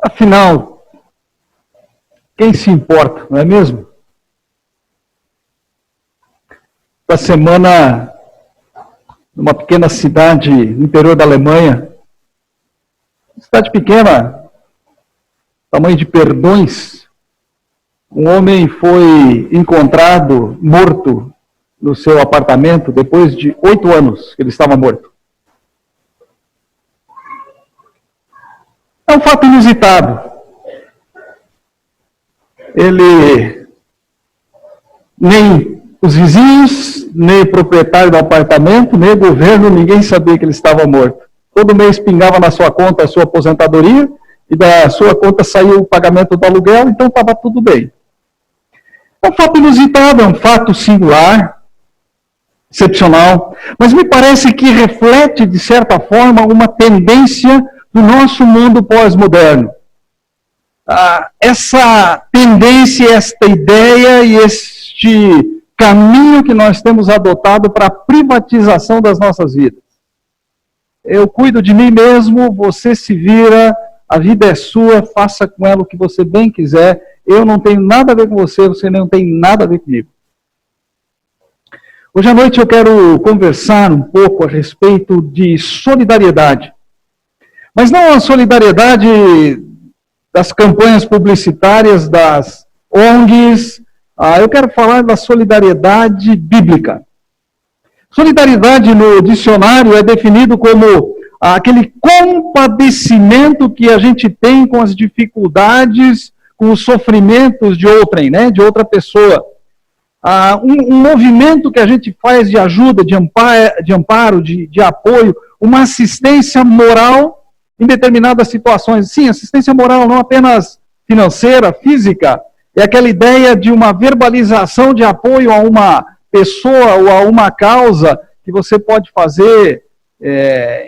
Afinal, quem se importa, não é mesmo? Essa semana, numa pequena cidade no interior da Alemanha, cidade pequena, tamanho de Perdões, um homem foi encontrado morto no seu apartamento depois de 8 anos que ele estava morto. É um fato inusitado. Ele, nem os vizinhos, nem o proprietário do apartamento, nem o governo, ninguém sabia que ele estava morto. Todo mês pingava na sua conta a sua aposentadoria, e da sua conta saiu o pagamento do aluguel, então estava tudo bem. É um fato inusitado, é um fato singular, excepcional, mas me parece que reflete, de certa forma, uma tendência do nosso mundo pós-moderno. Essa tendência, esta ideia e este caminho que nós temos adotado para a privatização das nossas vidas. Eu cuido de mim mesmo, você se vira, a vida é sua, faça com ela o que você bem quiser, eu não tenho nada a ver com você, você não tem nada a ver comigo. Hoje à noite eu quero conversar um pouco a respeito de solidariedade. Mas não a solidariedade das campanhas publicitárias, das ONGs, eu quero falar da solidariedade bíblica. Solidariedade no dicionário é definido como aquele compadecimento que a gente tem com as dificuldades, com os sofrimentos de outrem, né, de outra pessoa. Um movimento que a gente faz de ajuda, de amparo, de apoio, uma assistência moral em determinadas situações. Sim, assistência moral não apenas financeira, física, é aquela ideia de uma verbalização de apoio a uma pessoa ou a uma causa que você pode fazer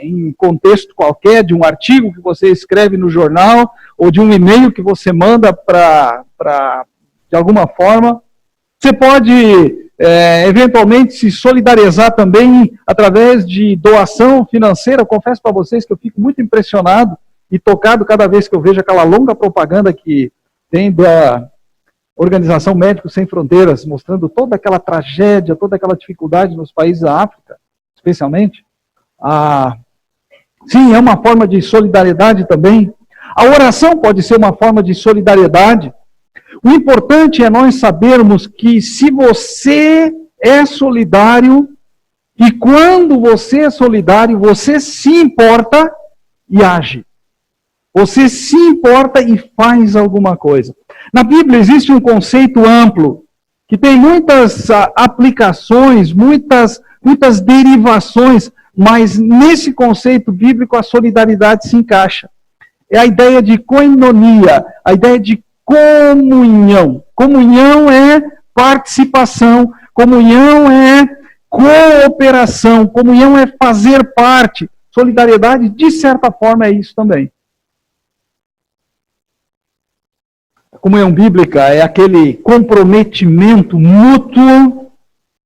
em contexto qualquer, de um artigo que você escreve no jornal, ou de um e-mail que você manda de alguma forma. Você pode, eventualmente, se solidarizar também através de doação financeira. Eu confesso para vocês que eu fico muito impressionado e tocado cada vez que eu vejo aquela longa propaganda que tem da Organização Médicos Sem Fronteiras, mostrando toda aquela tragédia, toda aquela dificuldade nos países da África, especialmente. Sim, é uma forma de solidariedade também. A oração pode ser uma forma de solidariedade. O importante é nós sabermos que se você é solidário, e quando você é solidário, você se importa e age. Você se importa e faz alguma coisa. Na Bíblia existe um conceito amplo, que tem muitas aplicações, muitas derivações, mas nesse conceito bíblico a solidariedade se encaixa. É a ideia de koinonia, a ideia de comunhão. Comunhão é participação, comunhão é cooperação, comunhão é fazer parte. Solidariedade, de certa forma, é isso também. A comunhão bíblica é aquele comprometimento mútuo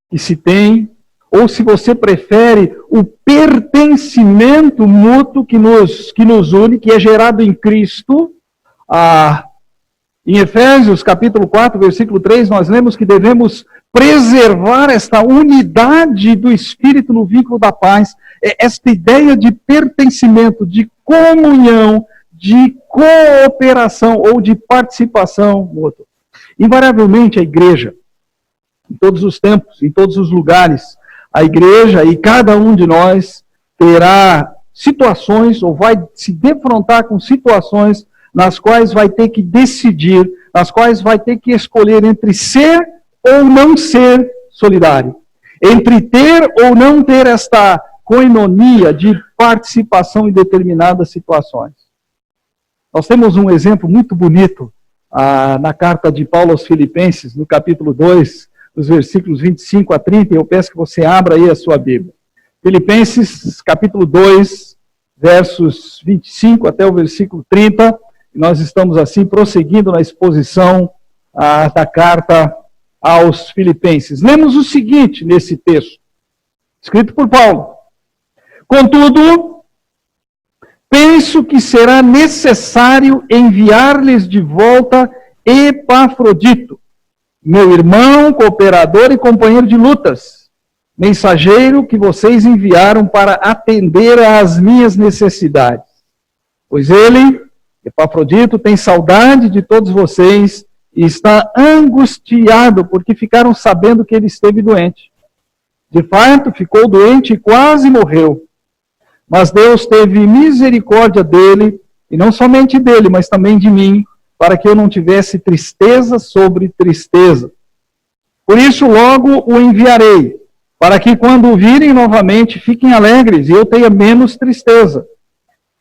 que se tem, ou se você prefere, o pertencimento mútuo que nos une, que é gerado em Cristo. Em Efésios, capítulo 4, versículo 3, nós lemos que devemos preservar esta unidade do Espírito no vínculo da paz, esta ideia de pertencimento, de comunhão, de cooperação ou de participação mútua. Invariavelmente a igreja, em todos os tempos, em todos os lugares, a igreja e cada um de nós terá situações ou vai se defrontar com situações nas quais vai ter que decidir, nas quais vai ter que escolher entre ser ou não ser solidário, entre ter ou não ter esta koinonia de participação em determinadas situações. Nós temos um exemplo muito bonito na carta de Paulo aos Filipenses, no capítulo 2, dos versículos 25 a 30, eu peço que você abra aí a sua Bíblia. Filipenses, capítulo 2, versos 25 até o versículo 30, e nós estamos assim prosseguindo na exposição da carta aos Filipenses. Lemos o seguinte nesse texto, escrito por Paulo. Contudo, penso que será necessário enviar-lhes de volta Epafrodito, meu irmão, cooperador e companheiro de lutas, mensageiro que vocês enviaram para atender às minhas necessidades. Pois ele, Epafrodito, tem saudade de todos vocês e está angustiado porque ficaram sabendo que ele esteve doente. De fato, ficou doente e quase morreu. Mas Deus teve misericórdia dele, e não somente dele, mas também de mim, para que eu não tivesse tristeza sobre tristeza. Por isso logo o enviarei, para que quando o virem novamente fiquem alegres e eu tenha menos tristeza.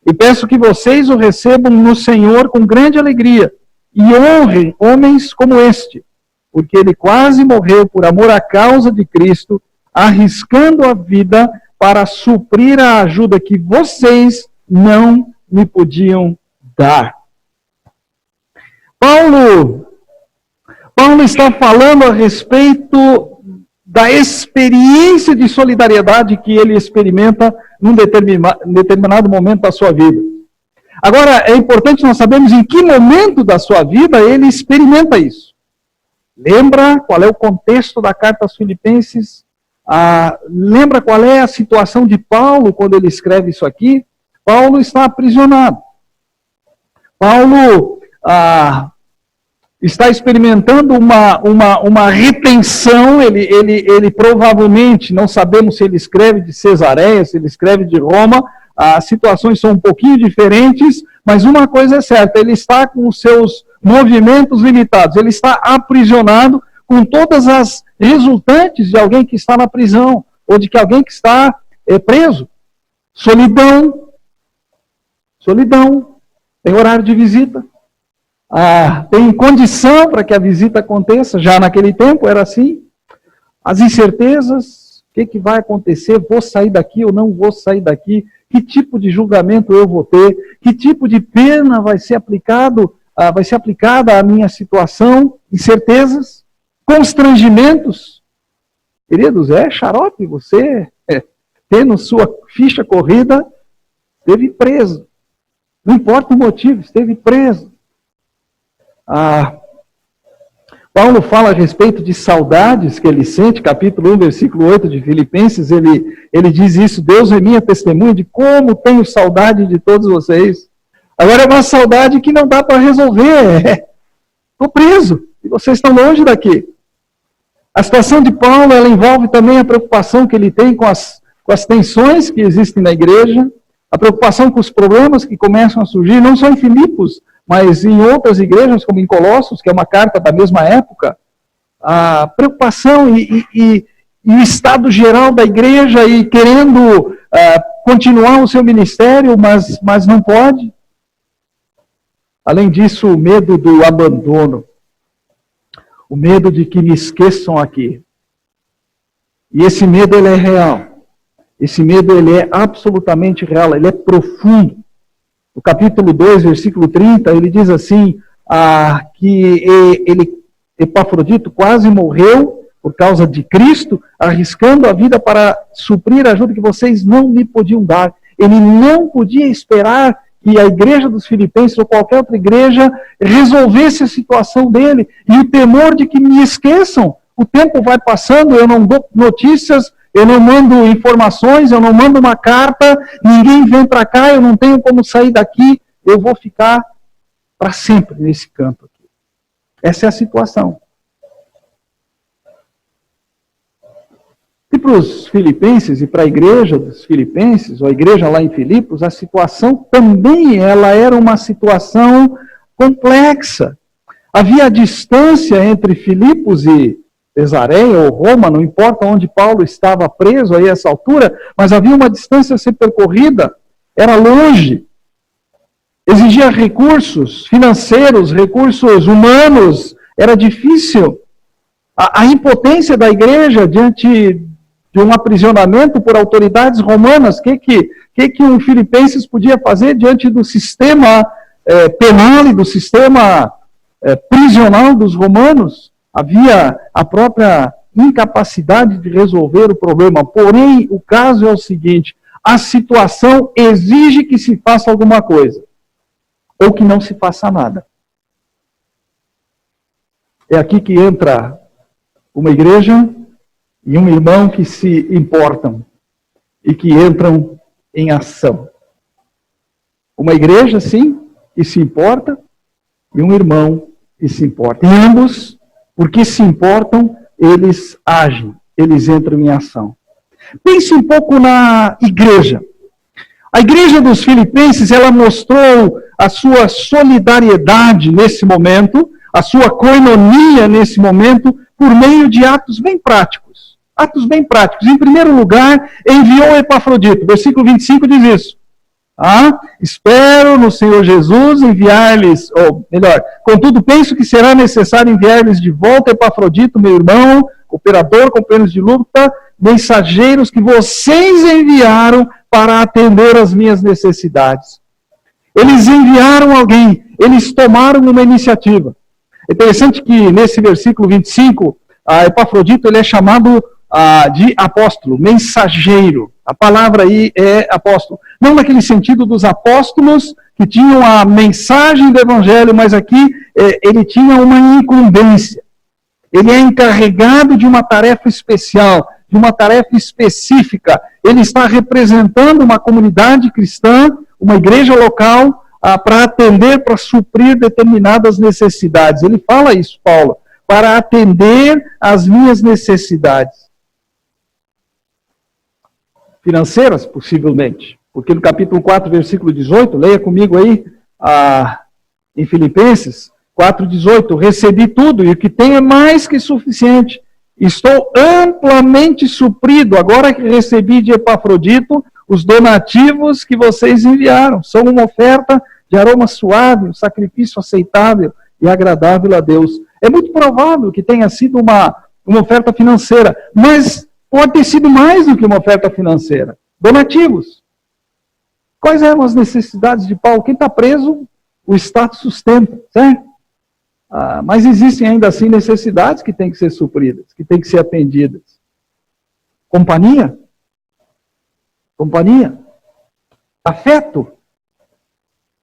E peço que vocês o recebam no Senhor com grande alegria e honrem homens como este, porque ele quase morreu por amor à causa de Cristo, arriscando a vida para suprir a ajuda que vocês não me podiam dar. Paulo está falando a respeito da experiência de solidariedade que ele experimenta num determinado momento da sua vida. Agora, é importante nós sabermos em que momento da sua vida ele experimenta isso. Lembra qual é o contexto da carta aos Filipenses? Lembra qual é a situação de Paulo quando ele escreve isso aqui? Paulo está aprisionado. Paulo está experimentando uma retenção, ele provavelmente, não sabemos se ele escreve de Cesareia, se ele escreve de Roma, as situações são um pouquinho diferentes, mas uma coisa é certa, ele está com os seus movimentos limitados, ele está aprisionado com todas as resultantes de alguém que está na prisão, ou de que alguém que está preso. Solidão, tem horário de visita, tem condição para que a visita aconteça, já naquele tempo era assim, as incertezas, o que vai acontecer, vou sair daqui ou não vou sair daqui, que tipo de julgamento eu vou ter, que tipo de pena vai ser aplicada à minha situação, incertezas, constrangimentos. Queridos, é xarope, você tendo sua ficha corrida, esteve preso. Não importa o motivo, esteve preso. Paulo fala a respeito de saudades que ele sente, capítulo 1, versículo 8 de Filipenses, ele diz isso: Deus é minha testemunha de como tenho saudade de todos vocês. Agora é uma saudade que não dá para resolver. Estou preso, e vocês estão longe daqui. A situação de Paulo, ela envolve também a preocupação que ele tem com as tensões que existem na igreja, a preocupação com os problemas que começam a surgir, não só em Filipos, mas em outras igrejas, como em Colossos, que é uma carta da mesma época, a preocupação e o estado geral da igreja e querendo continuar o seu ministério, mas não pode. Além disso, o medo do abandono, o medo de que me esqueçam aqui. E esse medo, ele é real. Esse medo, ele é absolutamente real, ele é profundo. No capítulo 2, versículo 30, ele diz assim, que Epafrodito quase morreu por causa de Cristo, arriscando a vida para suprir a ajuda que vocês não me podiam dar. Ele não podia esperar que a igreja dos Filipenses ou qualquer outra igreja resolvesse a situação dele. E o temor de que me esqueçam. O tempo vai passando, eu não dou notícias, eu não mando informações, eu não mando uma carta, ninguém vem para cá, eu não tenho como sair daqui, eu vou ficar para sempre nesse canto aqui. Essa é a situação. E para os filipenses e para a igreja dos filipenses, ou a igreja lá em Filipos, a situação também ela era uma situação complexa. Havia distância entre Filipos e Cesareia ou Roma, não importa onde Paulo estava preso aí a essa altura, mas havia uma distância a ser percorrida, era longe, exigia recursos financeiros, recursos humanos, era difícil. A impotência da igreja diante de um aprisionamento por autoridades romanas, o que um filipenses podia fazer diante do sistema penal e do sistema prisional dos romanos? Havia a própria incapacidade de resolver o problema. Porém, o caso é o seguinte, a situação exige que se faça alguma coisa, ou que não se faça nada. É aqui que entra uma igreja e um irmão que se importam e que entram em ação. Uma igreja, sim, que se importa, e um irmão que se importa. E ambos, porque se importam, eles agem, eles entram em ação. Pense um pouco na igreja. A igreja dos Filipenses, ela mostrou a sua solidariedade nesse momento, a sua coinonia nesse momento, por meio de atos bem práticos. Atos bem práticos. Em primeiro lugar, enviou Epafrodito. Versículo 25 diz isso. Espero no Senhor Jesus enviar-lhes, ou melhor, contudo penso que será necessário enviar-lhes de volta Epafrodito, meu irmão, cooperador, companheiros de luta, mensageiros que vocês enviaram para atender às minhas necessidades. Eles enviaram alguém, eles tomaram uma iniciativa. É interessante que nesse versículo 25, Epafrodito ele é chamado de apóstolo, mensageiro. A palavra aí é apóstolo. Não naquele sentido dos apóstolos que tinham a mensagem do evangelho, mas aqui ele tinha uma incumbência. Ele é encarregado de uma tarefa especial, de uma tarefa específica. Ele está representando uma comunidade cristã, uma igreja local, para atender, para suprir determinadas necessidades. Ele fala isso, Paulo, para atender às minhas necessidades. Financeiras, possivelmente. Porque no capítulo 4, versículo 18, leia comigo aí, em Filipenses 4,18, recebi tudo, e o que tenho é mais que suficiente. Estou amplamente suprido, agora que recebi de Epafrodito os donativos que vocês enviaram. São uma oferta de aroma suave, um sacrifício aceitável e agradável a Deus. É muito provável que tenha sido uma oferta financeira, mas pode ter sido mais do que uma oferta financeira. Donativos. Quais eram as necessidades de Paulo? Quem está preso, o Estado sustenta, certo? Mas existem ainda assim necessidades que têm que ser supridas, que têm que ser atendidas. Companhia. Companhia. Afeto.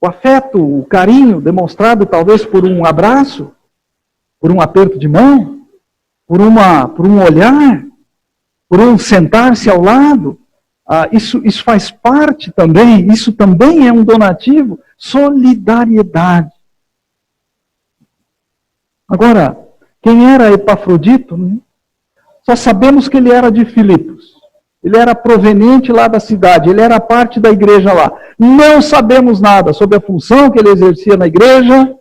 O afeto, o carinho demonstrado talvez por um abraço, por um aperto de mão, por um olhar, por um sentar-se ao lado. Isso faz parte também, isso também é um donativo. Solidariedade. Agora, quem era Epafrodito? Só sabemos que ele era de Filipos. Ele era proveniente lá da cidade, ele era parte da igreja lá. Não sabemos nada sobre a função que ele exercia na igreja,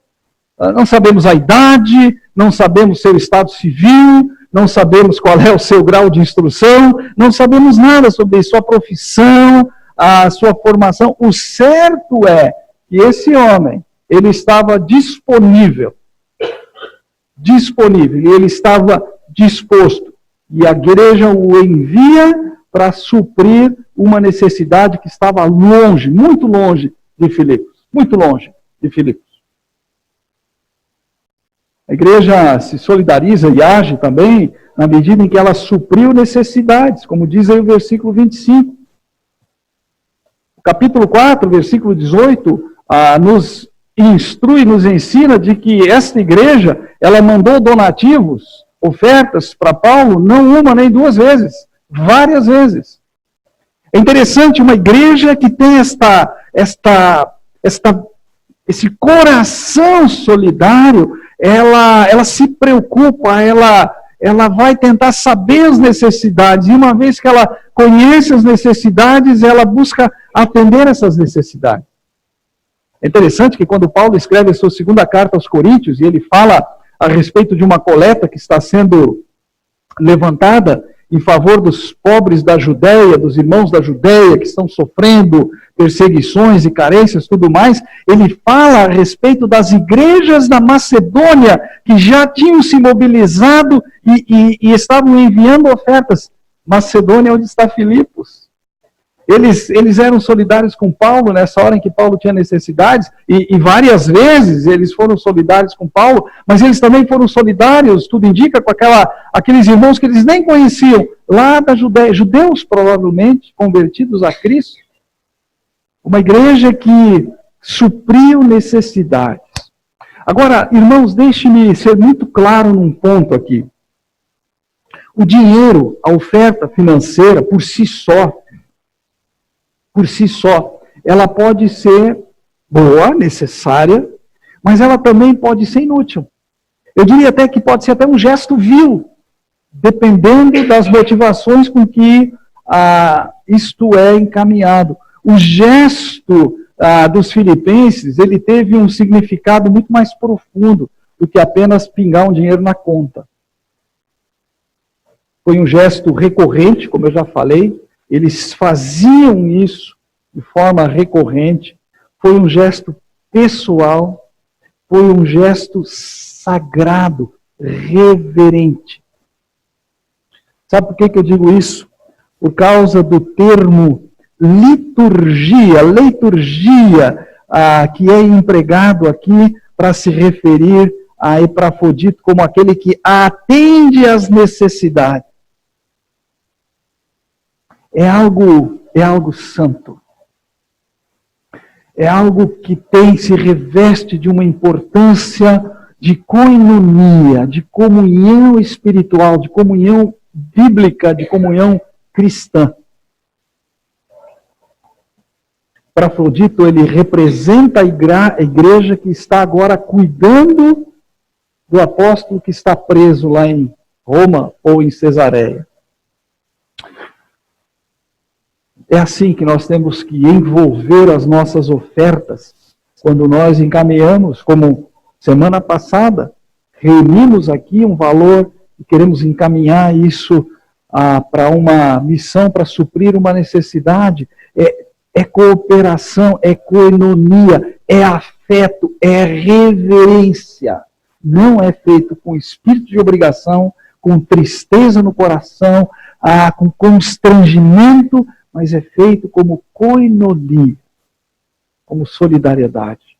não sabemos a idade, não sabemos seu estado civil, não sabemos qual é o seu grau de instrução, não sabemos nada sobre sua profissão, a sua formação. O certo é que esse homem, ele estava disponível, e ele estava disposto. E a igreja o envia para suprir uma necessidade que estava longe, muito longe de Filipos. Muito longe de Filipos. A igreja se solidariza e age também na medida em que ela supriu necessidades, como diz aí o versículo 25. O capítulo 4, versículo 18, nos instrui, nos ensina de que esta igreja, ela mandou donativos, ofertas para Paulo, não uma nem duas vezes, várias vezes. É interessante, uma igreja que tem esse coração solidário, ela se preocupa, ela vai tentar saber as necessidades, e uma vez que ela conhece as necessidades, ela busca atender essas necessidades. É interessante que quando Paulo escreve a sua segunda carta aos Coríntios, e ele fala a respeito de uma coleta que está sendo levantada em favor dos pobres da Judéia, dos irmãos da Judéia que estão sofrendo perseguições e carências, tudo mais, ele fala a respeito das igrejas da Macedônia que já tinham se mobilizado e estavam enviando ofertas. Macedônia, onde está Filipos. Eles eram solidários com Paulo nessa hora em que Paulo tinha necessidades, e várias vezes eles foram solidários com Paulo, mas eles também foram solidários, tudo indica, com aqueles irmãos que eles nem conheciam, lá da Judéia, judeus provavelmente convertidos a Cristo, uma igreja que supriu necessidades. Agora, irmãos, deixe-me ser muito claro num ponto aqui. O dinheiro, a oferta financeira, por si só, ela pode ser boa, necessária, mas ela também pode ser inútil. Eu diria até que pode ser até um gesto vil, dependendo das motivações com que isto é encaminhado. O gesto dos filipenses, ele teve um significado muito mais profundo do que apenas pingar um dinheiro na conta. Foi um gesto recorrente, como eu já falei, eles faziam isso de forma recorrente, foi um gesto pessoal, foi um gesto sagrado, reverente. Sabe por que eu digo isso? Por causa do termo liturgia, que é empregado aqui para se referir a Epafrodito como aquele que atende às necessidades. É algo santo. É algo que se reveste de uma importância de koinonia, de comunhão espiritual, de comunhão bíblica, de comunhão cristã. Epafrodito, ele representa a igreja que está agora cuidando do apóstolo que está preso lá em Roma ou em Cesareia. É assim que nós temos que envolver as nossas ofertas. Quando nós encaminhamos, como semana passada, reunimos aqui um valor e queremos encaminhar isso para uma missão, para suprir uma necessidade. É cooperação, é koinonia, é afeto, é reverência. Não é feito com espírito de obrigação, com tristeza no coração, com constrangimento, mas é feito como koinonia, como solidariedade.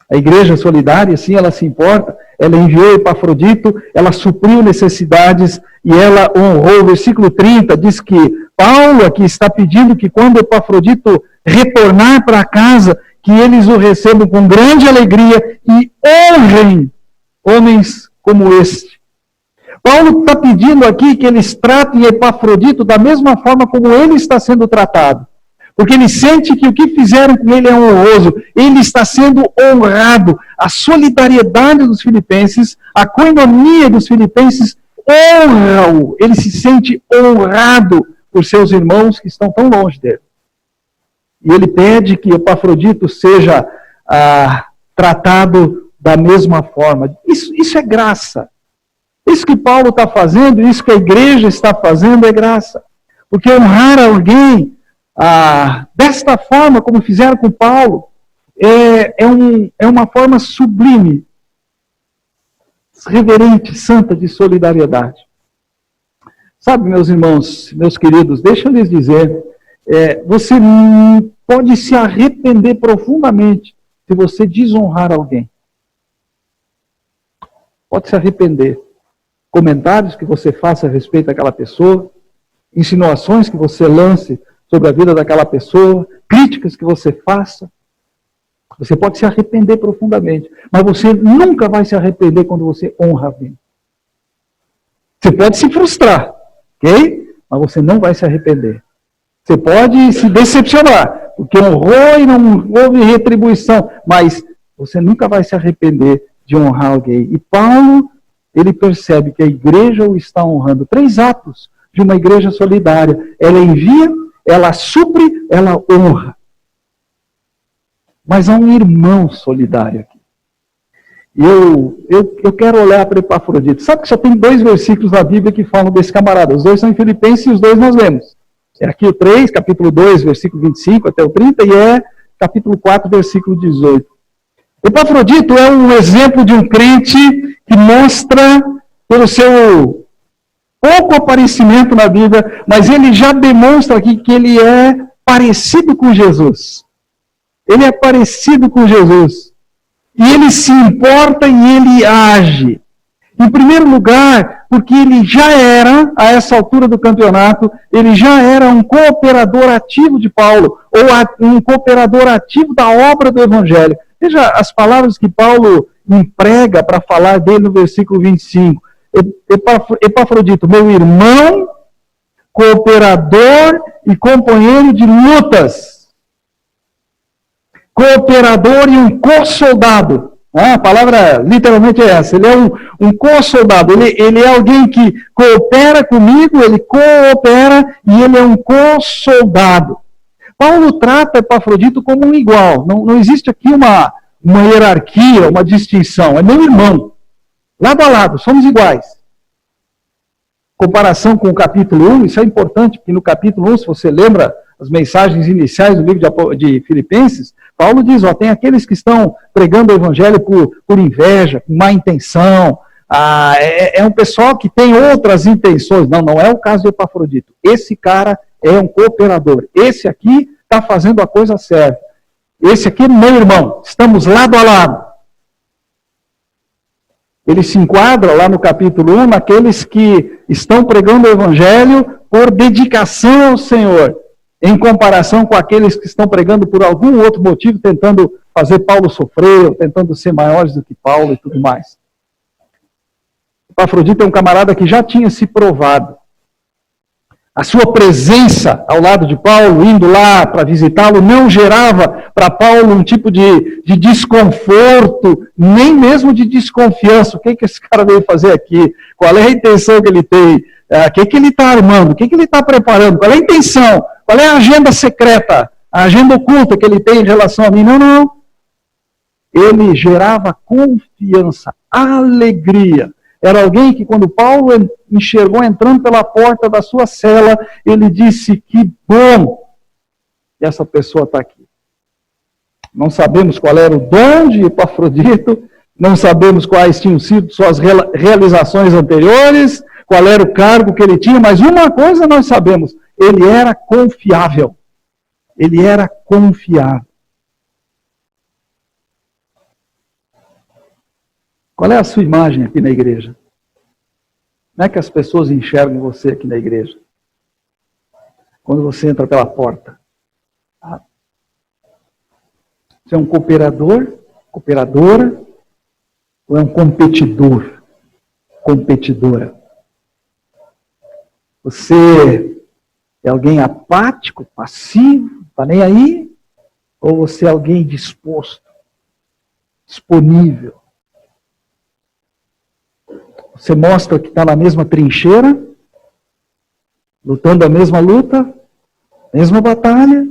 A igreja solidária, sim, ela se importa, ela enviou Epafrodito, ela supriu necessidades e ela honrou. O versículo 30 diz que Paulo aqui está pedindo que quando Epafrodito retornar para casa, que eles o recebam com grande alegria e honrem homens como este. Paulo está pedindo aqui que eles tratem Epafrodito da mesma forma como ele está sendo tratado. Porque ele sente que o que fizeram com ele é honroso. Ele está sendo honrado. A solidariedade dos filipenses, a koinonia dos filipenses honra-o. Ele se sente honrado por seus irmãos que estão tão longe dele. E ele pede que Epafrodito seja tratado da mesma forma. Isso é graça. Isso que Paulo está fazendo, isso que a igreja está fazendo é graça. Porque honrar alguém desta forma, como fizeram com Paulo, é uma forma sublime, reverente, santa de solidariedade. Sabe, meus irmãos, meus queridos, deixa eu lhes dizer, você pode se arrepender profundamente se você desonrar alguém. Pode se arrepender. Comentários que você faça a respeito daquela pessoa, insinuações que você lance sobre a vida daquela pessoa, críticas que você faça. Você pode se arrepender profundamente, mas você nunca vai se arrepender quando você honra alguém. Você pode se frustrar, ok? Mas você não vai se arrepender. Você pode se decepcionar, porque honrou e não houve retribuição, mas você nunca vai se arrepender de honrar alguém. E Paulo, ele percebe que a igreja o está honrando. 3 atos de uma igreja solidária. Ela envia, ela supre, ela honra. Mas há um irmão solidário aqui. E eu quero olhar para Epafrodito. Sabe que só tem 2 versículos na Bíblia que falam desse camarada. Os 2 são em Filipenses e os 2 nós lemos. É aqui o 3, capítulo 2, versículo 25 até o 30, e capítulo 4, versículo 18. Epafrodito é um exemplo de um crente que mostra, pelo seu pouco aparecimento na Bíblia, mas ele já demonstra aqui que ele é parecido com Jesus. Ele é parecido com Jesus. E ele se importa e ele age. Em primeiro lugar, porque ele já era, a essa altura do campeonato, ele já era um cooperador ativo de Paulo, ou um cooperador ativo da obra do Evangelho. Veja as palavras que Paulo emprega para falar dele no versículo 25. Epafrodito, meu irmão, cooperador e companheiro de lutas, cooperador e um co-soldado. A palavra literalmente é essa, ele é um co-soldado, ele é alguém que coopera comigo, ele coopera e ele é um co-soldado. Paulo trata Epafrodito como um igual, não existe aqui uma hierarquia, uma distinção, é meu irmão, lado a lado, somos iguais. Comparação com o capítulo 1, isso é importante, porque no capítulo 1, se você lembra as mensagens iniciais do livro de Filipenses, Paulo diz, tem aqueles que estão pregando o evangelho por inveja, com má intenção, é um pessoal que tem outras intenções. Não é o caso de Epafrodito. Esse cara é um cooperador. Esse aqui está fazendo a coisa certa. Esse aqui é meu irmão. Estamos lado a lado. Ele se enquadra lá no capítulo 1 naqueles que estão pregando o evangelho por dedicação ao Senhor, em comparação com aqueles que estão pregando por algum outro motivo, tentando fazer Paulo sofrer, ou tentando ser maiores do que Paulo e tudo mais. Epafrodito é um camarada que já tinha se provado. A sua presença ao lado de Paulo, indo lá para visitá-lo, não gerava para Paulo um tipo de desconforto, nem mesmo de desconfiança. O que esse cara veio fazer aqui? Qual é a intenção que ele tem? O que ele está armando? O que ele está preparando? Qual é a intenção? Qual é a agenda secreta? A agenda oculta que ele tem em relação a mim? Não. Ele gerava confiança, alegria. Era alguém que, quando Paulo enxergou entrando pela porta da sua cela, ele disse, que bom que essa pessoa está aqui. Não sabemos qual era o dom de Epafrodito, não sabemos quais tinham sido suas realizações anteriores, qual era o cargo que ele tinha, mas uma coisa nós sabemos, ele era confiável. Ele era confiável. Qual é a sua imagem aqui na igreja? Como é que as pessoas enxergam você aqui na igreja? Quando você entra pela porta. Você é um cooperador, cooperadora, ou é um competidor, competidora? Você é alguém apático, passivo, está nem aí? Ou você é alguém disposto, disponível? Você mostra que está na mesma trincheira, lutando a mesma luta, mesma batalha.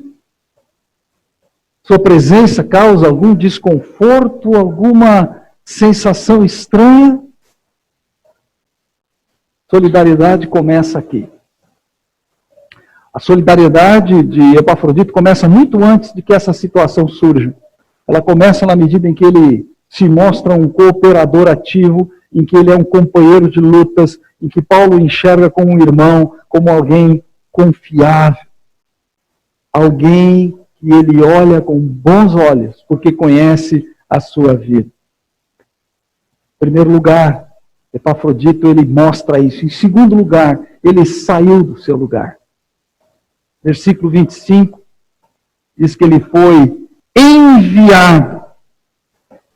Sua presença causa algum desconforto, alguma sensação estranha. Solidariedade começa aqui. A solidariedade de Epafrodito começa muito antes de que essa situação surja. Ela começa na medida em que ele se mostra um cooperador ativo, em que ele é um companheiro de lutas, em que Paulo enxerga como um irmão, como alguém confiável. Alguém que ele olha com bons olhos, porque conhece a sua vida. Em primeiro lugar, Epafrodito, ele mostra isso. Em segundo lugar, ele saiu do seu lugar. Versículo 25, diz que ele foi enviado.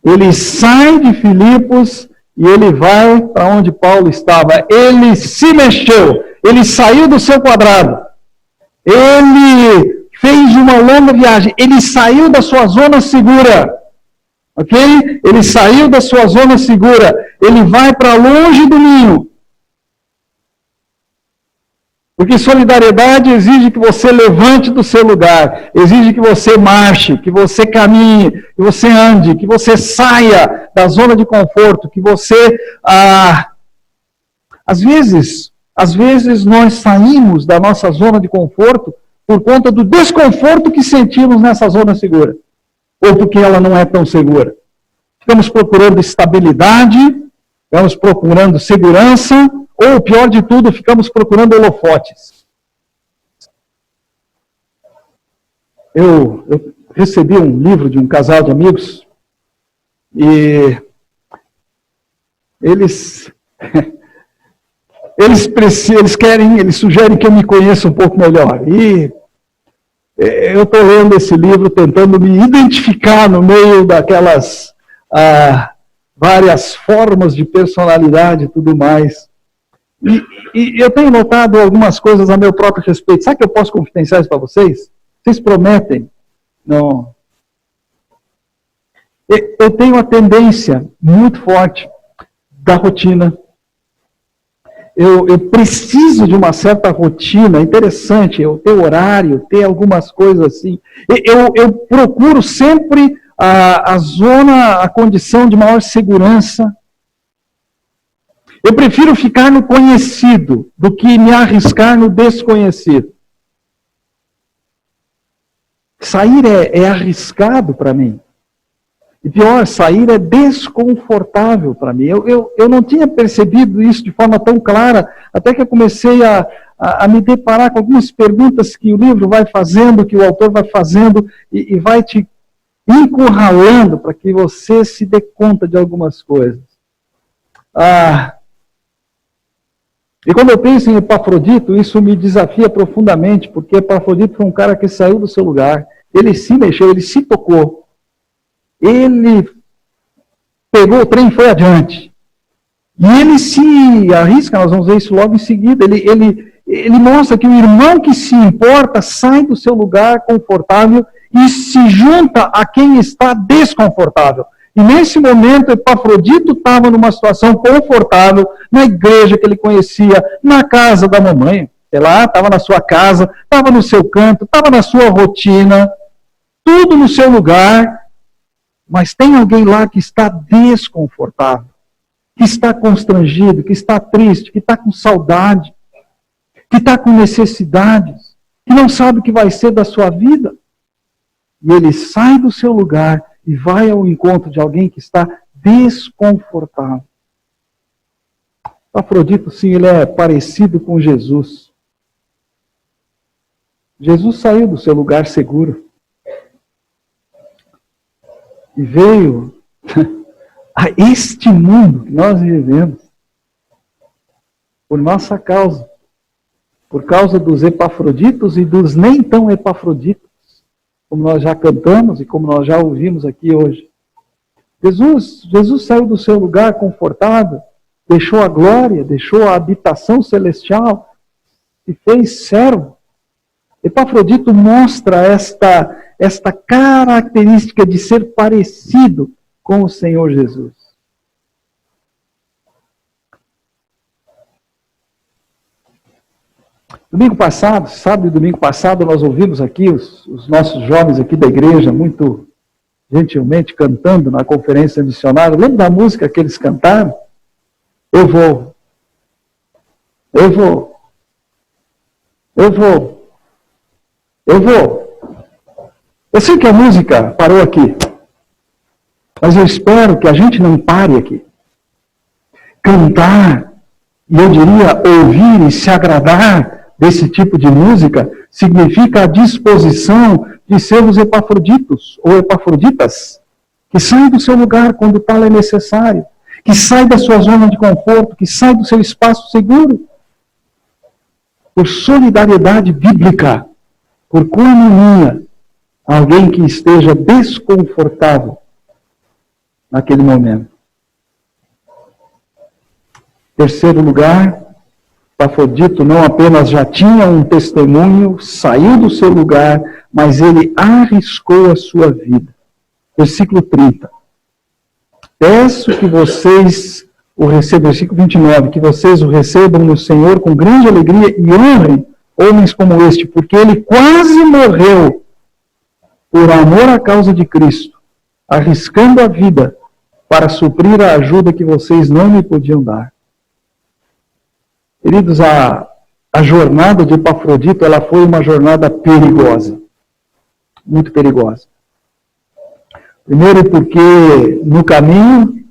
Ele sai de Filipos e ele vai para onde Paulo estava. Ele se mexeu, ele saiu do seu quadrado. Ele fez uma longa viagem, ele saiu da sua zona segura. Ok? Ele saiu da sua zona segura, ele vai para longe do ninho. Porque solidariedade exige que você levante do seu lugar, exige que você marche, que você caminhe, que você ande, que você saia da zona de conforto, que você... Às vezes nós saímos da nossa zona de conforto por conta do desconforto que sentimos nessa zona segura, ou porque ela não é tão segura. Ficamos procurando estabilidade, ficamos procurando segurança, ou, pior de tudo, ficamos procurando holofotes. Eu recebi um livro de um casal de amigos, e eles eles sugerem que eu me conheça um pouco melhor. E eu estou lendo esse livro tentando me identificar no meio daquelas várias formas de personalidade e tudo mais. E eu tenho notado algumas coisas a meu próprio respeito. Sabe que eu posso confidenciar isso para vocês? Vocês prometem? Não. Eu tenho uma tendência muito forte da rotina. Eu preciso de uma certa rotina, interessante, eu ter horário, ter algumas coisas assim. Eu procuro sempre a condição de maior segurança. Eu prefiro ficar no conhecido do que me arriscar no desconhecido. Sair é arriscado para mim. E pior, sair é desconfortável para mim. Eu não tinha percebido isso de forma tão clara, até que eu comecei a me deparar com algumas perguntas que o livro vai fazendo, que o autor vai fazendo, e vai te encurralando para que você se dê conta de algumas coisas. E quando eu penso em Epafrodito, isso me desafia profundamente, porque Epafrodito foi um cara que saiu do seu lugar, ele se mexeu, ele se tocou. Ele pegou o trem e foi adiante. E ele se arrisca, nós vamos ver isso logo em seguida, ele mostra que o irmão que se importa sai do seu lugar confortável e se junta a quem está desconfortável. E nesse momento, Epafrodito estava numa situação confortável, na igreja que ele conhecia, na casa da mamãe, sei lá, estava na sua casa, estava no seu canto, estava na sua rotina, tudo no seu lugar. Mas tem alguém lá que está desconfortável, que está constrangido, que está triste, que está com saudade, que está com necessidades, que não sabe o que vai ser da sua vida. E ele sai do seu lugar e vai ao encontro de alguém que está desconfortável. Afrodito, sim, ele é parecido com Jesus. Jesus saiu do seu lugar seguro. E veio a este mundo que nós vivemos por nossa causa, por causa dos epafroditos e dos nem tão epafroditos, como nós já cantamos e como nós já ouvimos aqui hoje. Jesus saiu do seu lugar confortável, deixou a glória, deixou a habitação celestial e fez servo. Epafrodito mostra esta característica de ser parecido com o Senhor Jesus. Domingo passado, sábado e domingo passado, nós ouvimos aqui os nossos jovens aqui da igreja, muito gentilmente cantando na conferência missionária. Lembra da música que eles cantaram? Eu vou. Eu vou. Eu vou. Eu vou. Eu sei que a música parou aqui, mas eu espero que a gente não pare aqui. Cantar, e eu diria ouvir e se agradar desse tipo de música, significa a disposição de sermos epafroditos ou epafroditas, que saem do seu lugar quando tal é necessário, que sai da sua zona de conforto, que sai do seu espaço seguro, por solidariedade bíblica, por coinonia, alguém que esteja desconfortável naquele momento. Terceiro lugar, Epafrodito não apenas já tinha um testemunho, saiu do seu lugar, mas ele arriscou a sua vida. Versículo 30. Peço que vocês o recebam, versículo 29, que vocês o recebam no Senhor com grande alegria e honrem homens como este, porque ele quase morreu por amor à causa de Cristo, arriscando a vida para suprir a ajuda que vocês não me podiam dar. Queridos, a jornada de Epafrodito, ela foi uma jornada perigosa, muito perigosa. Primeiro porque no caminho,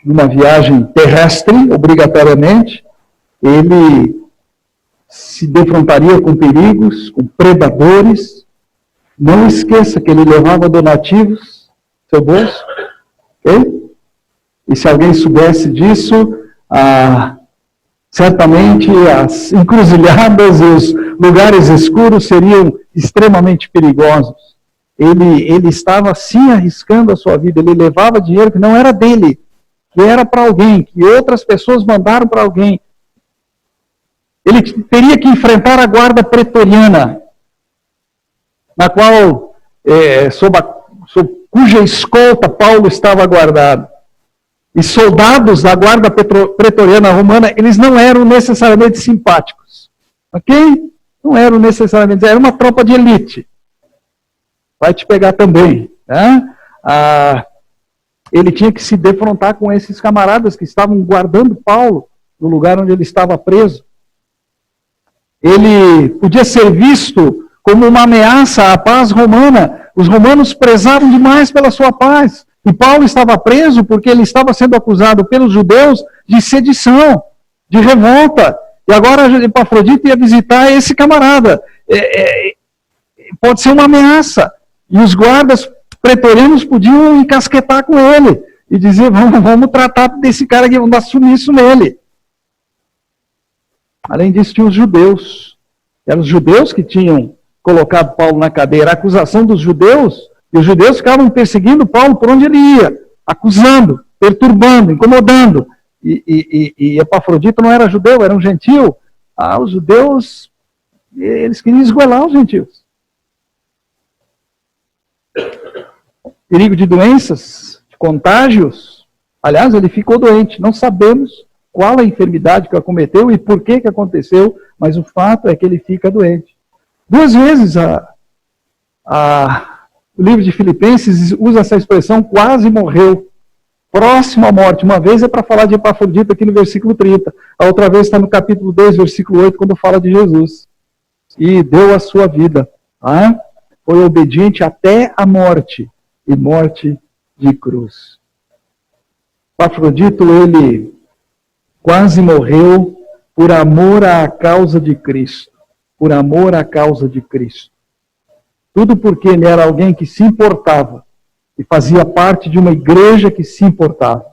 numa viagem terrestre, obrigatoriamente, ele se defrontaria com perigos, com predadores. Não esqueça que ele levava donativos no seu bolso. Okay? E se alguém soubesse disso, certamente as encruzilhadas e os lugares escuros seriam extremamente perigosos. Ele estava sim arriscando a sua vida, ele levava dinheiro que não era dele, que era para alguém, que outras pessoas mandaram para alguém. Ele teria que enfrentar a guarda pretoriana, na qual, sob cuja escolta Paulo estava guardado. E soldados da guarda pretoriana romana, eles não eram necessariamente simpáticos. Ok? Não eram necessariamente, era uma tropa de elite. Vai te pegar também. Né? Ele tinha que se defrontar com esses camaradas que estavam guardando Paulo no lugar onde ele estava preso. Ele podia ser visto como uma ameaça à paz romana. Os romanos prezavam demais pela sua paz. E Paulo estava preso porque ele estava sendo acusado pelos judeus de sedição, de revolta. E agora Epafrodito ia visitar esse camarada. Pode ser uma ameaça. E os guardas pretorianos podiam encasquetar com ele e dizer, vamos tratar desse cara aqui, vamos dar sumiço nele. Além disso, tinha os judeus. Eram os judeus que tinham colocado Paulo na cadeia. A acusação dos judeus, e os judeus ficavam perseguindo Paulo por onde ele ia, acusando, perturbando, incomodando. E Epafrodito não era judeu, era um gentil. Os judeus, eles queriam esgoelar os gentios. Perigo de doenças, de contágios. Aliás, ele ficou doente. Não sabemos qual a enfermidade que o acometeu e por que aconteceu, mas o fato é que ele fica doente. 2 vezes o livro de Filipenses usa essa expressão, quase morreu, próximo à morte. Uma vez é para falar de Epafrodito aqui no versículo 30, a outra vez está no capítulo 2, versículo 8, quando fala de Jesus. E deu a sua vida. Foi obediente até a morte, e morte de cruz. Epafrodito, ele quase morreu por amor à causa de Cristo. Por amor à causa de Cristo. Tudo porque ele era alguém que se importava e fazia parte de uma igreja que se importava.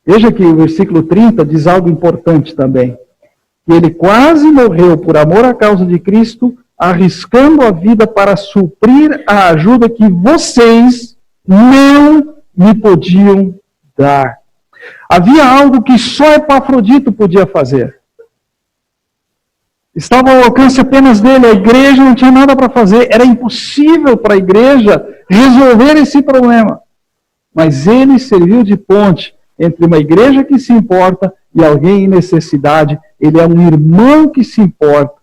Veja que o versículo 30 diz algo importante também. Que ele quase morreu por amor à causa de Cristo, arriscando a vida para suprir a ajuda que vocês não me podiam dar. Havia algo que só Epafrodito podia fazer. Estava ao alcance apenas dele, a igreja não tinha nada para fazer, era impossível para a igreja resolver esse problema. Mas ele serviu de ponte entre uma igreja que se importa e alguém em necessidade. Ele é um irmão que se importa.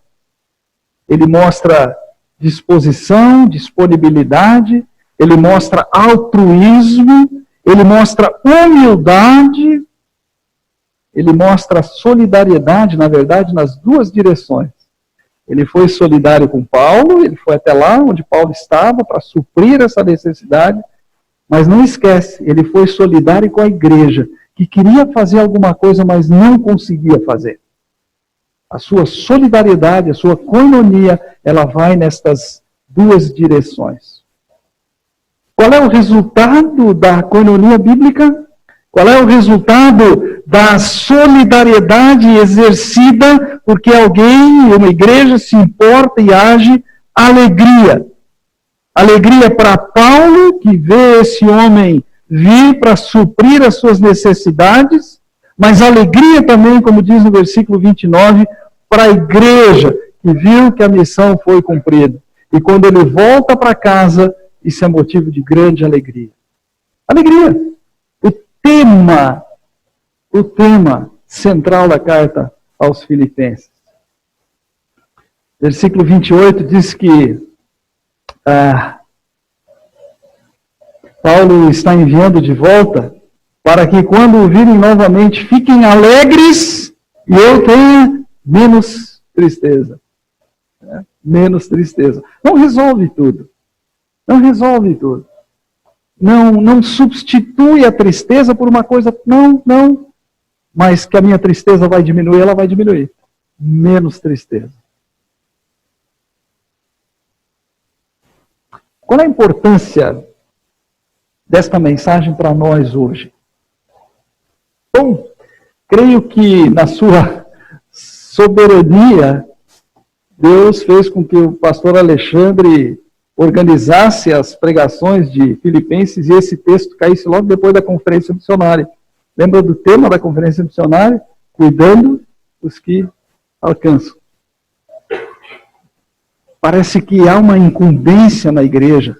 Ele mostra disposição, disponibilidade, ele mostra altruísmo, ele mostra humildade, ele mostra solidariedade, na verdade, nas 2 direções. Ele foi solidário com Paulo, ele foi até lá onde Paulo estava para suprir essa necessidade, mas não esquece, ele foi solidário com a igreja, que queria fazer alguma coisa, mas não conseguia fazer. A sua solidariedade, a sua koinonia, ela vai nestas 2 direções. Qual é o resultado da koinonia bíblica? Qual é o resultado da solidariedade exercida porque alguém, uma igreja, se importa e age? Alegria. Alegria para Paulo, que vê esse homem vir para suprir as suas necessidades, mas alegria também, como diz no versículo 29, para a igreja, que viu que a missão foi cumprida. E quando ele volta para casa, isso é motivo de grande alegria. Alegria. O tema central da carta aos Filipenses. Versículo 28 diz que Paulo está enviando de volta para que quando o virem novamente fiquem alegres e eu tenha menos tristeza. Menos tristeza. Não resolve tudo. Não resolve tudo. Não substitui a tristeza por uma coisa, não. Mas que a minha tristeza vai diminuir, ela vai diminuir. Menos tristeza. Qual é a importância desta mensagem para nós hoje? Bom, creio que na sua soberania, Deus fez com que o pastor Alexandre organizasse as pregações de Filipenses e esse texto caísse logo depois da conferência missionária. Lembra do tema da conferência missionária? Cuidando dos que alcançam. Parece que há uma incumbência na igreja.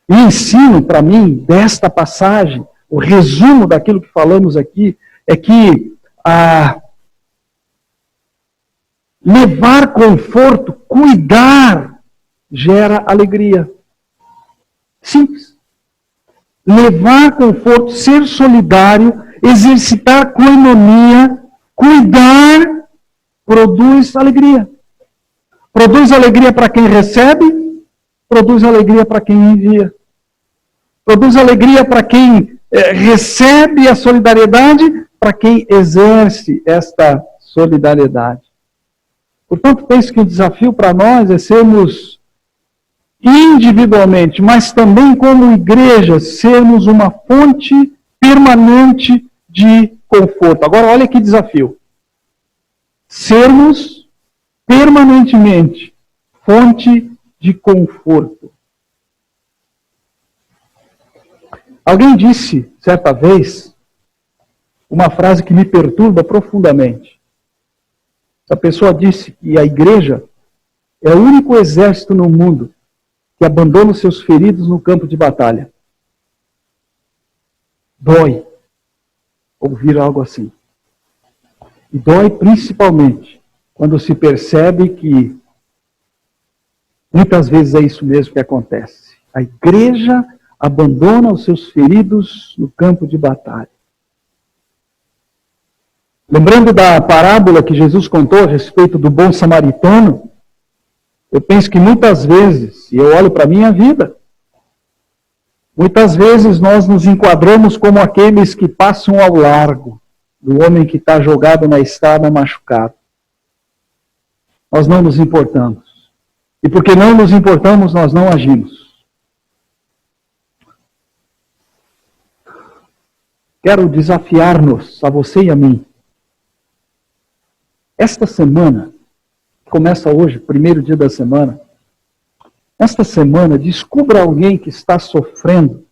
E o ensino, para mim, desta passagem, o resumo daquilo que falamos aqui, é que levar conforto, cuidar, gera alegria. Simples. Levar conforto, ser solidário, exercitar coinonia, cuidar, produz alegria. Produz alegria para quem recebe, produz alegria para quem envia. Produz alegria para quem recebe a solidariedade, para quem exerce esta solidariedade. Portanto, penso que o desafio para nós é sermos individualmente, mas também como igreja, sermos uma fonte permanente de conforto. Agora, olha que desafio. Sermos permanentemente fonte de conforto. Alguém disse, certa vez, uma frase que me perturba profundamente. Essa pessoa disse que a igreja é o único exército no mundo que abandona os seus feridos no campo de batalha. Dói ouvir algo assim. E dói principalmente quando se percebe que muitas vezes é isso mesmo que acontece. A igreja abandona os seus feridos no campo de batalha. Lembrando da parábola que Jesus contou a respeito do bom samaritano, eu penso que muitas vezes, e eu olho para a minha vida, muitas vezes nós nos enquadramos como aqueles que passam ao largo do homem que está jogado na estrada machucado. Nós não nos importamos. E porque não nos importamos, nós não agimos. Quero desafiar-nos, a você e a mim. Esta semana, começa hoje, primeiro dia da semana, esta semana, descubra alguém que está sofrendo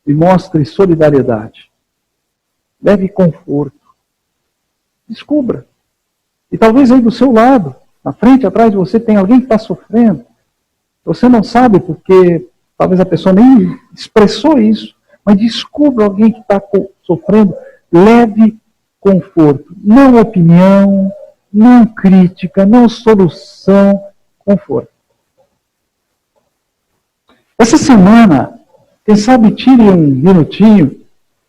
e mostre solidariedade. Leve conforto. Descubra. E talvez aí do seu lado, na frente, atrás de você, tem alguém que está sofrendo. Você não sabe porque talvez a pessoa nem expressou isso, mas descubra alguém que está sofrendo. Leve conforto. Não opinião, não crítica, não solução, conforto. Essa semana, quem sabe tire um minutinho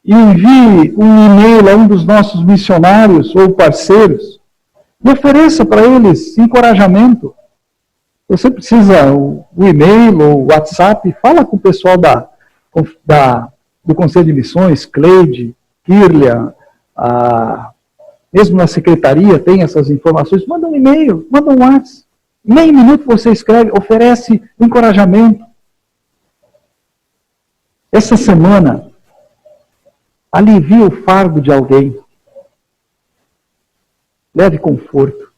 e envie um e-mail a um dos nossos missionários ou parceiros e ofereça para eles encorajamento. Você precisa o e-mail ou o WhatsApp, fala com o pessoal do Conselho de Missões, Cleide, Kirlia, mesmo na secretaria tem essas informações, manda um e-mail, manda um WhatsApp. Meio minuto você escreve, oferece encorajamento. Essa semana, alivie o fardo de alguém. Leve conforto.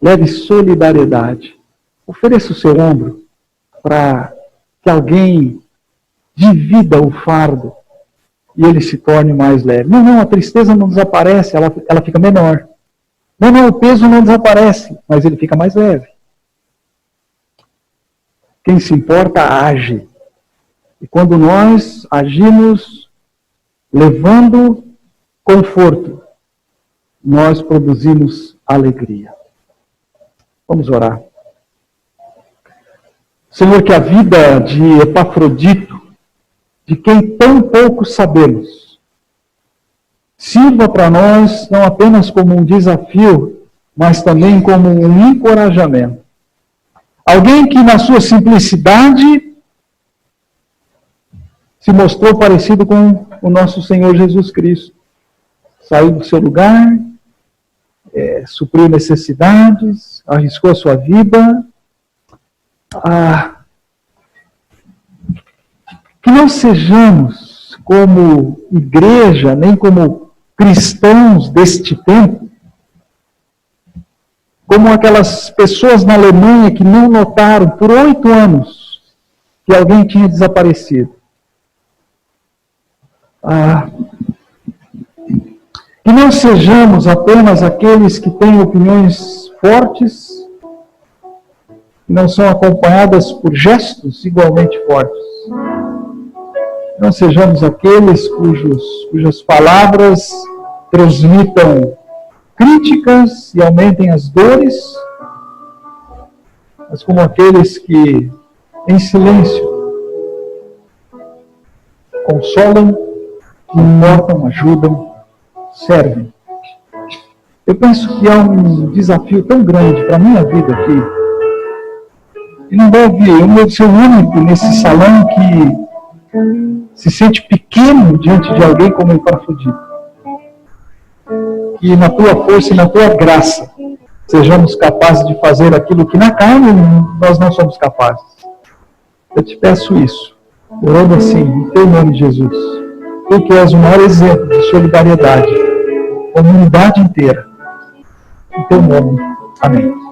Leve solidariedade. Ofereça o seu ombro para que alguém divida o fardo e ele se torne mais leve. Não, a tristeza não desaparece, ela fica menor. Não, o peso não desaparece, mas ele fica mais leve. Quem se importa, age. E quando nós agimos levando conforto, nós produzimos alegria. Vamos orar. Senhor, que a vida de Epafrodito, de quem tão pouco sabemos, sirva para nós não apenas como um desafio, mas também como um encorajamento. Alguém que na sua simplicidade se mostrou parecido com o nosso Senhor Jesus Cristo. Saiu do seu lugar, supriu necessidades, arriscou a sua vida. Que não sejamos como igreja, nem como cristãos deste tempo, como aquelas pessoas na Alemanha que não notaram por 8 anos que alguém tinha desaparecido. Que não sejamos apenas aqueles que têm opiniões fortes, que não são acompanhadas por gestos igualmente fortes. Não sejamos aqueles cujas palavras transmitam críticas e aumentem as dores, mas como aqueles que, em silêncio, consolam, importam, ajudam, servem. Eu penso que há um desafio tão grande para a minha vida aqui, e não deve, eu devo ser o único nesse salão que se sente pequeno diante de alguém como Epafrodito. Que na tua força e na tua graça sejamos capazes de fazer aquilo que na carne nós não somos capazes. Eu te peço isso, orando assim, em teu nome, Jesus. Tu que és o maior exemplo de solidariedade, comunidade inteira. Em teu nome. Amém.